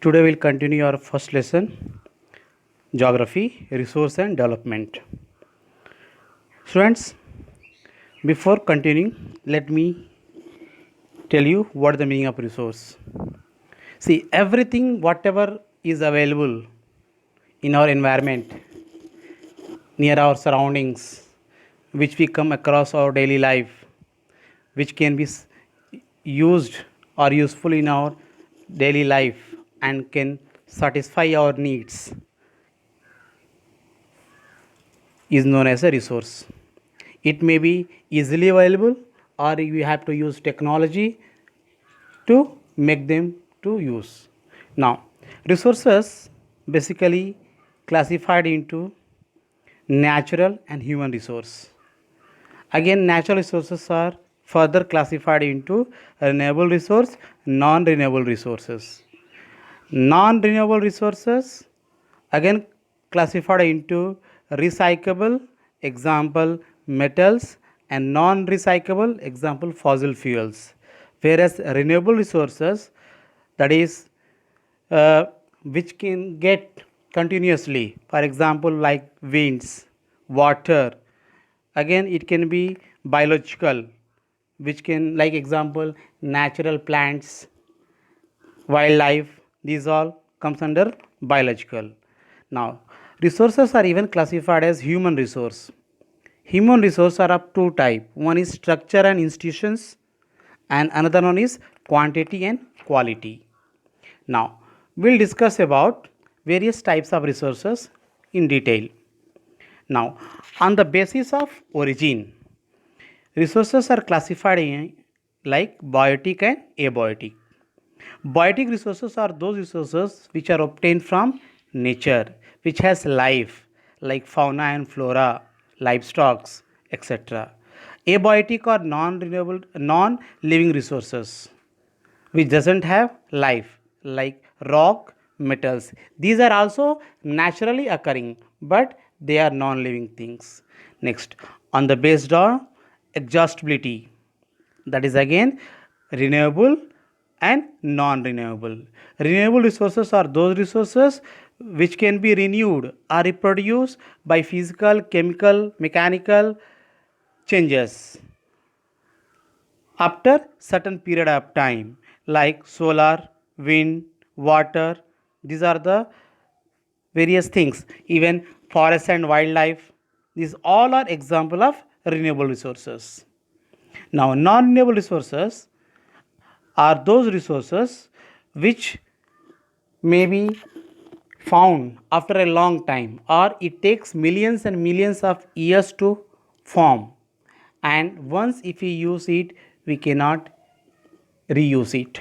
Today we'll continue our first lesson, Geography, Resource and Development. Students, before continuing, let me tell you what the meaning of resource. See, everything, whatever is available in our environment, near our surroundings, which we come across our daily life, which can be used or useful in our daily life and can satisfy our needs is known as a resource. It may be easily available or you have to use technology to make them to use. Now, resources basically classified into natural and human resource. Again, natural resources are further classified into renewable resource, non-renewable resources. Non-renewable resources again classified into recyclable, example metals, and non-recyclable, example fossil fuels. Whereas renewable resources, that is uh, which can get continuously, for example like winds, water. Again it can be biological, which can like example natural plants, wildlife, these all comes under biological. Now resources are even classified as human resource. Human resource are of two type, one is structure and institutions and another one is quantity and quality. Now we'll discuss about various types of resources in detail. Now on the basis of origin, resources are classified in like biotic and abiotic. Biotic resources are those resources which are obtained from nature, which has life, like fauna and flora, livestock, etc. Abiotic or non-renewable, non-living resources, which doesn't have life, like rock, metals. These are also naturally occurring, but they are non-living things. Next, on the based on exhaustibility, that is again renewable and non-renewable. Renewable resources are those resources which can be renewed or reproduced by physical, chemical, mechanical changes after certain period of time, like solar, wind, water. These are the various things. Even forest and wildlife, these all are example of renewable resources. Now non-renewable resources are those resources which may be found after a long time or it takes millions and millions of years to form, and once if we use it we cannot reuse it,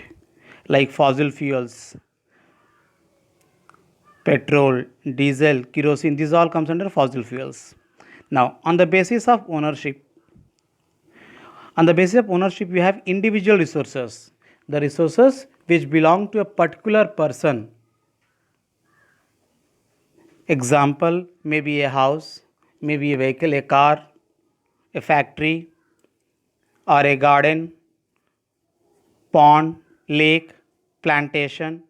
like fossil fuels, petrol, diesel, kerosene, these all comes under fossil fuels. Now on the basis of ownership, on the basis of ownership we have individual resources, the resources which belong to a particular person. Example maybe a house, maybe a vehicle, a car, a factory, or a garden, pond, lake, plantation.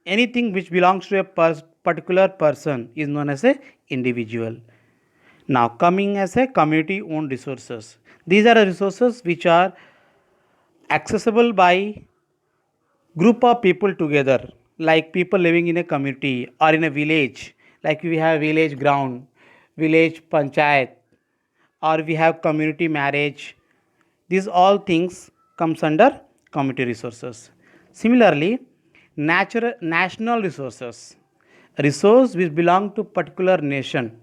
Anything which belongs to a particular person is known as a individual. Now coming as a community owned resources. These are the resources which are accessible by group of people together, like people living in a community or in a village, like we have village ground, village panchayat, or we have community marriage. These all things comes under community resources. Similarly, natural national resources, resource which belong to particular nation,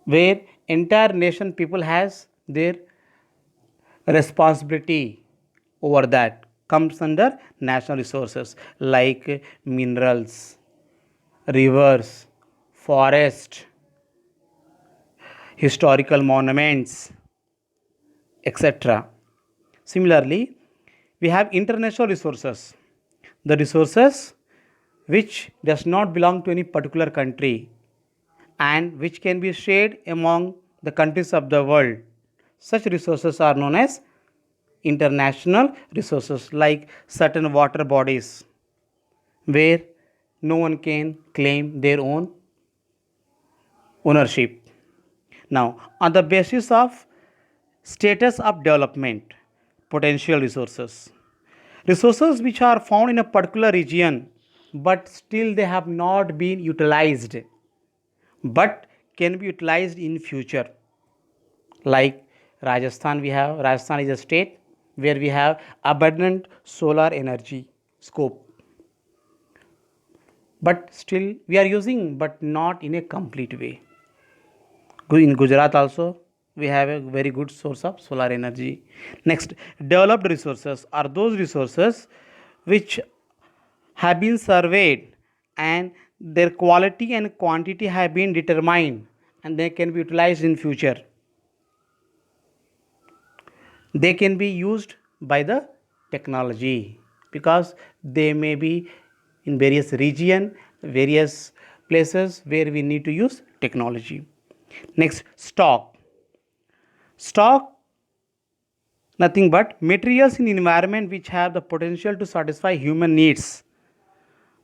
where entire nation people has their responsibility over that, comes under national resources, like minerals, rivers, forest, historical monuments, etc. Similarly, we have international resources, the resources which does not belong to any particular country and which can be shared among the countries of the world. Such resources are known as international resources like certain water bodies where no one can claim their own ownership. Now, on the basis of status of development, potential resources. Resources which are found in a particular region but still they have not been utilized but can be utilized in future. Like Rajasthan is a state where we have abundant solar energy scope, but still we are using but not in a complete way. In Gujarat also we have a very good source of solar energy. Next, developed resources are those resources which have been surveyed and their quality and quantity have been determined and they can be utilized in future. They can be used by the technology because they may be in various region, various places where we need to use technology. Next, stock nothing but materials in environment which have the potential to satisfy human needs,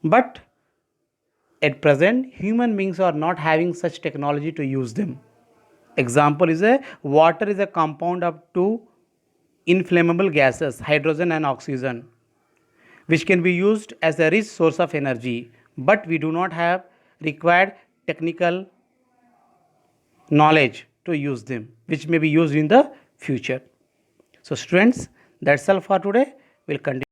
but at present human beings are not having such technology to use them. Example is a water is a compound of two inflammable gases, hydrogen and oxygen, which can be used as a rich source of energy, but we do not have required technical knowledge to use them, which may be used in the future. So students, that's all for today. We'll continue.